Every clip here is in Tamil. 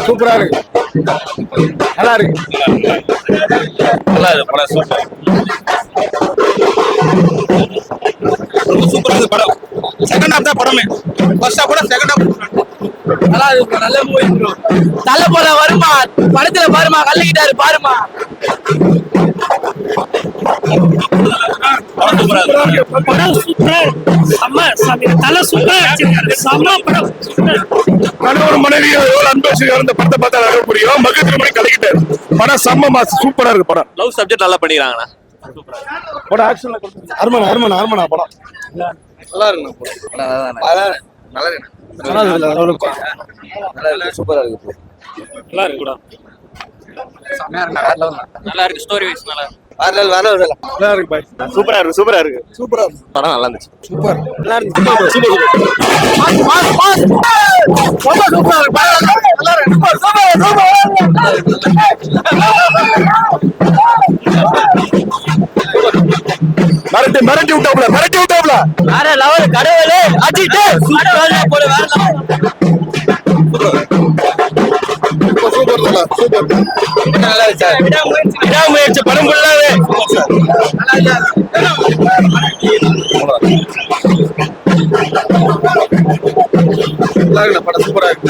சூப்பரா இருக்கு, நல்லா இருக்கு, நல்லா இருக்கு படம். சூப்பர், ரொம்ப சூப்பரா இருக்கு படம். செகண்ட் ஹாஃப் தான் படமே. ஃபர்ஸ்ட் ஹாஃப் கூட செகண்ட் ஹாஃப் நல்லா இருக்கு. நல்ல மூவி ப்ரோ. தலை போல வருமா படத்துல பாருமா, கல்லுக்கிட்டாரு பாருமா. படம் சூப்பரா தலை சூப்பரா செம்ம படம். கணவர் மனைவி எவ்வளவு அன்பு வச்சிருக்காரு இந்த படத்தை பார்த்தா அழக புரியும். மகத்திர மணி கலக்கிட்டாரு. படம் செம்ம மாசு, சூப்பரா இருக்கு படம். லவ் சப்ஜெக்ட் நல்லா பண்ணிக்கிறாங்கண்ணா. படம் ஆக்ஷன்ல அருமனா அருமனா அருமனா படம் நல்லா இருக்குண்ணா. சூப்பரா இருக்கு. நல்லா இருக்கு படம். நல்லா இருக்கு. ஸ்டோரி வைஸ் நல்லா இருக்கு. நல்லா இருக்கு பாய். சூப்பரா இருக்கு, சூப்பரா இருக்கு, சூப்பரா இருக்கு படம் நல்லா இருந்துச்சு. சூப்பர் நல்லா இருக்கு. சூப்பர் மிரட்டி மிரட்டி விட்டாப்ல மிரட்டி விட்டாப்ல வேற லெவல். கடவுளே அடிட்டு சூப்பரா போல. வேற சூப்பர் சூப்பர் நல்லா இருக்கு சார். விடாமுயற்சி படம் ஃபுல்லாவே படம் சூப்பரா இருக்கு.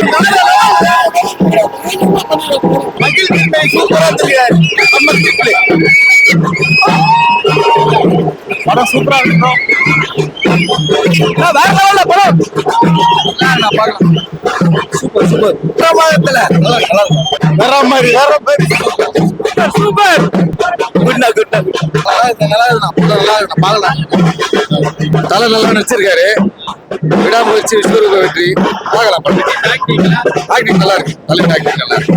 படம் சூப்பரா இருக்கும். வேற லெவல்ல படம். சூப்பர் சூப்பர் பிரமாதத்துல வேற மாதிரி சூப்பர். குட்னா குட்னா நல்லா இருக்கு பாக்கலாம். தலை நல்லா நடிச்சிருக்காரு. விடாமுயற்சி விஸ்வரூப வெற்றி பார்க்கலாம். ஆக்டிங் நல்லா இருக்கு. தலை ஆக்டிங் நல்லா இருக்கு.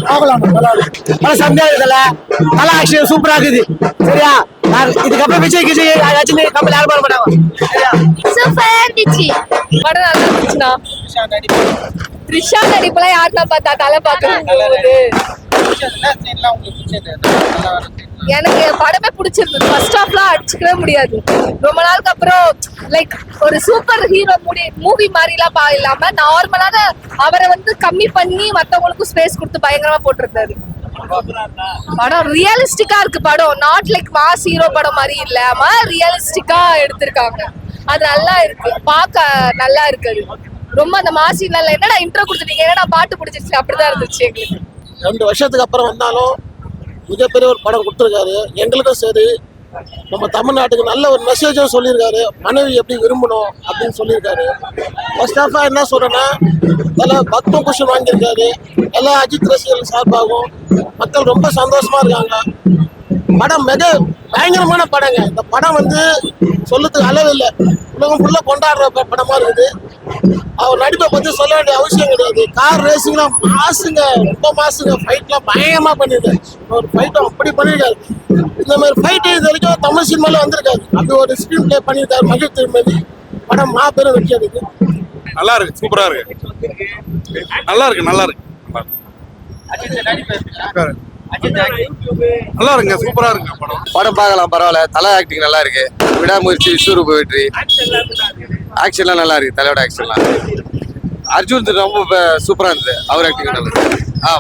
பார்க்கலாம் நல்லா இருக்கு. படம் செம்மையா இருக்குல்ல. தலை ஆக்ஷன் சூப்பரா இருக்குது. சரியா? இதுக்கப்புறம் விஜய் கிஜய் ரஜினி கமல் யாரும் பண்ண மாட்டாங்க. சரியா? சூப்பரா இருந்துச்சு படம். நல்லா இருந்துச்சுண்ணா. த்ரிஷா நடிப்புல யாருன்னா பார்த்தா தலை பார்க்கறது. எனக்கு படமே பிடிச்சிருந்தது. ஃபர்ஸ்ட் ஹாஃப்லாம் அடிச்சுக்கவே முடியாது. ரொம்ப நாளுக்கு அப்புறம் லைக் ஒரு சூப்பர் ஹீரோ மூவி மாதிரிலாம் இல்லாம நார்மலான அவரை வந்து கம்மி பண்ணி மத்தவங்களுக்கும் ஸ்பேஸ் கொடுத்து பயங்கரமா போட்டிருந்தாரு. படம் ரியலிஸ்டிக்கா இருக்கு. படம் நாட் லைக் மாஸ் ஹீரோ படம் மாதிரி இல்லாம ரியலிஸ்டிக்கா எடுத்திருக்காங்க. அது நல்லா இருக்கு, பார்க்க நல்லா இருக்குது. ரொம்ப அந்த மாசி நல்லா என்னடா இன்ட்ரோ கொடுத்துட்டீங்க, என்னடா பாட்டு பிடிச்சிருச்சு, அப்படிதான் இருந்துச்சு எங்களுக்கு. 2 வருஷத்துக்கு அப்புறம் வந்தாலும் மிகப்பெரிய ஒரு படம் கொடுத்துருக்காரு. எங்களுக்கும் சரி, நம்ம தமிழ்நாட்டுக்கு நல்ல ஒரு மெசேஜும் சொல்லியிருக்காரு. மனைவி எப்படி விரும்பணும் அப்படின்னு சொல்லியிருக்காரு. ஃபர்ஸ்ட் ஆஃபா என்ன சொல்றேன்னா, நல்ல பத்ம பூஷன் வாங்கியிருக்காரு. எல்லா அஜித் ரசிகர்கள் சார்பாகவும் மக்கள் ரொம்ப சந்தோஷமா இருக்காங்க. படம் மிக பயங்கரமான படங்க. இந்த படம் வந்து சொல்லத்துக்கு அளவு இல்லை. உலகம் ஃபுல்லா கொண்டாடுற படமா இருக்குது. அவர் நடிப்பை பத்தி சொல்ல வேண்டிய அவசியம் கிடையாது. கார் ரேசிங்லாம் மாசுங்க, ரொம்ப மாசுங்க. ஃபைட்லாம் பயங்கரமா பண்ணிருக்காரு. ஒரு ஃபைட்டும் அப்படி பண்ணிருக்காரு. இந்த மாதிரி ஃபைட் இது வரைக்கும் தமிழ் சினிமால வந்திருக்காரு. அது ஒரு ஸ்கிரீன் பிளே பண்ணியிருக்காரு மகிழ் திருமதி. படம் மாபெரும் வெற்றி அடைக்கு. நல்லா இருக்கு, சூப்பரா இருக்கு, நல்லா இருக்கு, நல்லா இருக்கு, நல்லா இருக்குங்க, சூப்பரா இருக்கு படம். படம் பார்க்கலாம், பரவாயில்ல. தலை ஆக்டிங் நல்லா இருக்கு. விடாமுயற்சி விஸ்வரூப வெற்றி ஆக்ஷன்லாம் நல்லா இருக்கு. தலையோட ஆக்ஷன்லாம் அர்ஜுன் ரொம்ப சூப்பரா இருந்தது. அவர் ஆக்டிங் நல்லா இருக்கு.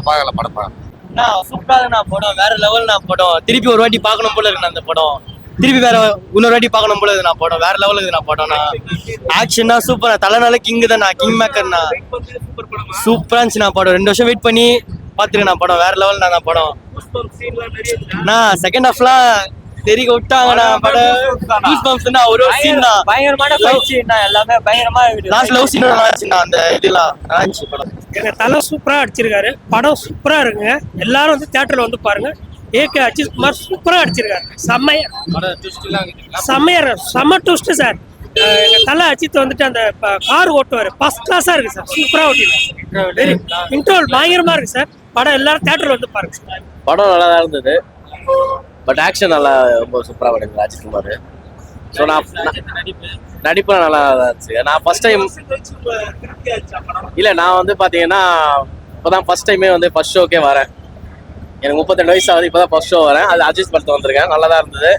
பார்க்கலாம், படம் பார்க்கலாம். சூப்பரா இருக்குண்ணா படம். வேற லெவல்னா படம். திருப்பி ஒரு வாட்டி பார்க்கணும் போல இருக்கு அந்த படம். திருப்பி வேற இன்னொரு வாட்டி பார்க்கணும் போல இருக்குண்ணா படம். வேற லெவல் இருக்குண்ணா படம்னா. ஆக்ஷன்னா சூப்பரா. தலைனால கிங் தானா, கிங் மேக்கர்னா. சூப்பரா இருந்துச்சுண்ணா படம். 2 வருஷம் வெயிட் பண்ணி பாத்துருக்கேன் படம். வேற லெவல்னா நான் படம். நான் செகண்ட் ஹாஃப்லாம் தெரிய விட்டாங்கண்ணா படம். ஒரு சீன் தான் பயங்கரமான எல்லாமே பயங்கரமா. லாஸ்ட் லவ் சீன் ஆச்சுண்ணா. அந்த இதெல்லாம் ஆச்சு படம். எங்க தலை சூப்பரா அடிச்சிருக்காரு. படம் சூப்பரா இருக்குங்க. எல்லாரும் வந்து தியேட்டர்ல வந்து பாருங்க. ஏகே அஜித் குமார் சூப்பரா அடிச்சிருக்காரு. செம்ம ட்விஸ்ட் சார். எங்க தலை அஜித் வந்துட்டு அந்த கார் ஓட்டுவாரு. ஃபர்ஸ்ட் கிளாஸா இருக்கு சார். சூப்பரா ஓட்டிருக்காரு. வெரி இன்ட்ரோல் பயங்கரமா இருக்கு சார். படம் எல்லாரும் தியேட்டர்ல வந்து பாருங்க சார். படம் நல்லா தான் இருந்தது. பட் ஆக்ஷன் நல்லா ரொம்ப சூப்பரா பண்ணிருக்காரு அஜித் குமார். ஸோ நான் நடிப்பு நல்லா இருந்துச்சு. நான் ஃபர்ஸ்ட் டைம் இல்லை, நான் வந்து பார்த்தீங்கன்னா இப்போதான் ஃபர்ஸ்ட் டைமே வந்து ஃபர்ஸ்ட் ஷோக்கே வரேன். எனக்கு 32 வயசு ஆகுது. இப்போதான் ஃபர்ஸ்ட் ஷோ வரேன். அது அஜித் படத்தை வந்திருக்கேன். நல்லா தான் இருந்தது.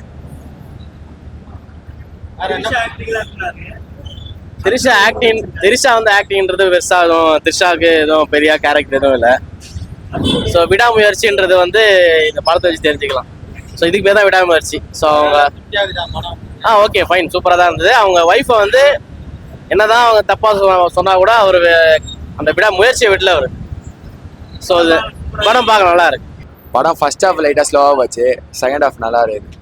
திரிஷா வந்து ஆக்டிங்ன்றது பெருசா எதுவும் திரிஷாவுக்கு எதுவும் பெரிய கேரக்டர் எதுவும் இல்லை. ஸோ விடாமுயற்சின்றது வந்து இந்த படத்தை வச்சு தெரிஞ்சுக்கலாம். ஸோ இதுக்கு பேர் தான் விடாமுயற்சி. ஸோ அவங்க ஓகே ஃபைன் சூப்பராக தான் இருந்தது. அவங்க ஒய்ஃபை வந்து என்னதான் அவங்க தப்பா சொன்னா கூட அவர் அந்த விடாமுயற்சியை விடல அவர். ஸோ இது படம் பார்க்க நல்லா இருக்கு. படம் ஃபர்ஸ்ட் ஹாஃப் லைட்டாக ஸ்லோவாக போச்சு, செகண்ட் ஹாஃப் நல்லா இருக்கு.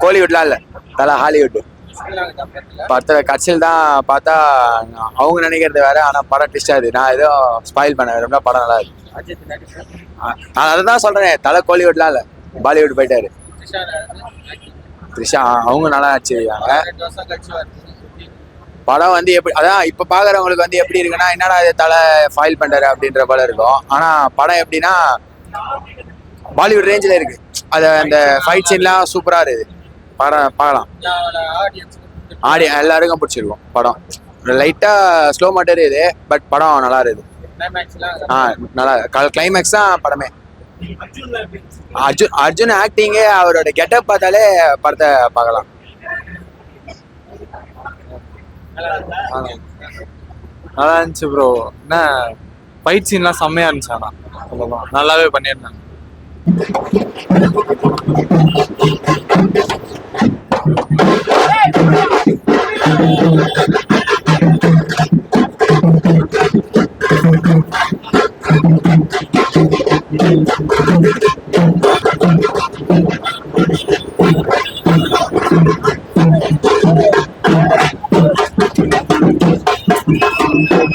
கோலிவுட்லாம் இல்லை, தலை ஹாலிவுட். படத்தில் கட்சியில் தான் பார்த்தா அவங்க நினைக்கிறது வேற, ஆனால் படம் ட்விஸ்ட் ஆகுது. நான் எதுவும் ஸ்பாயில் பண்ண விரும்பல, படம் நல்லா இருக்கு. அதை தான் சொல்கிறேன், தலை கோலிவுட்லாம் இல்லை, பாலிவுட் போயிட்டாரு. த்ரிஷா அவங்க நல்லா நடிச்சிருக்காங்க. படம் வந்து எப்படி அதான் இப்போ பார்க்குறவங்களுக்கு வந்து எப்படி இருக்குன்னா, என்னடா இது தலை ஃபைல் பண்ணுறாரு அப்படின்ற போல இருக்கும். ஆனால் படம் எப்படின்னா பாலிவுட் ரேஞ்சில் இருக்கு. அது அந்த ஃபைட் சீன்லாம் சூப்பராக இருக்குது. படம் பார்க்கலாம், எல்லாருக்கும் பிடிச்சிருக்கும். படம் லைட்டாக ஸ்லோ மாட்டர் இது, பட் படம் நல்லா இருக்குது. நல்லா கிளைமேக்ஸ் தான் படமே. அர்ஜுன் ஆக்டிங்கே, அவரோட கெட்டப் பார்த்தாலே படத்தை பார்க்கலாம். நல்லா இருந்துச்சு ப்ரோ. என்ன ஃபைட் சீன்லாம் செம்மையா இருந்துச்சு. ஆனால் நல்லாவே பண்ணியிருந்தாங்க.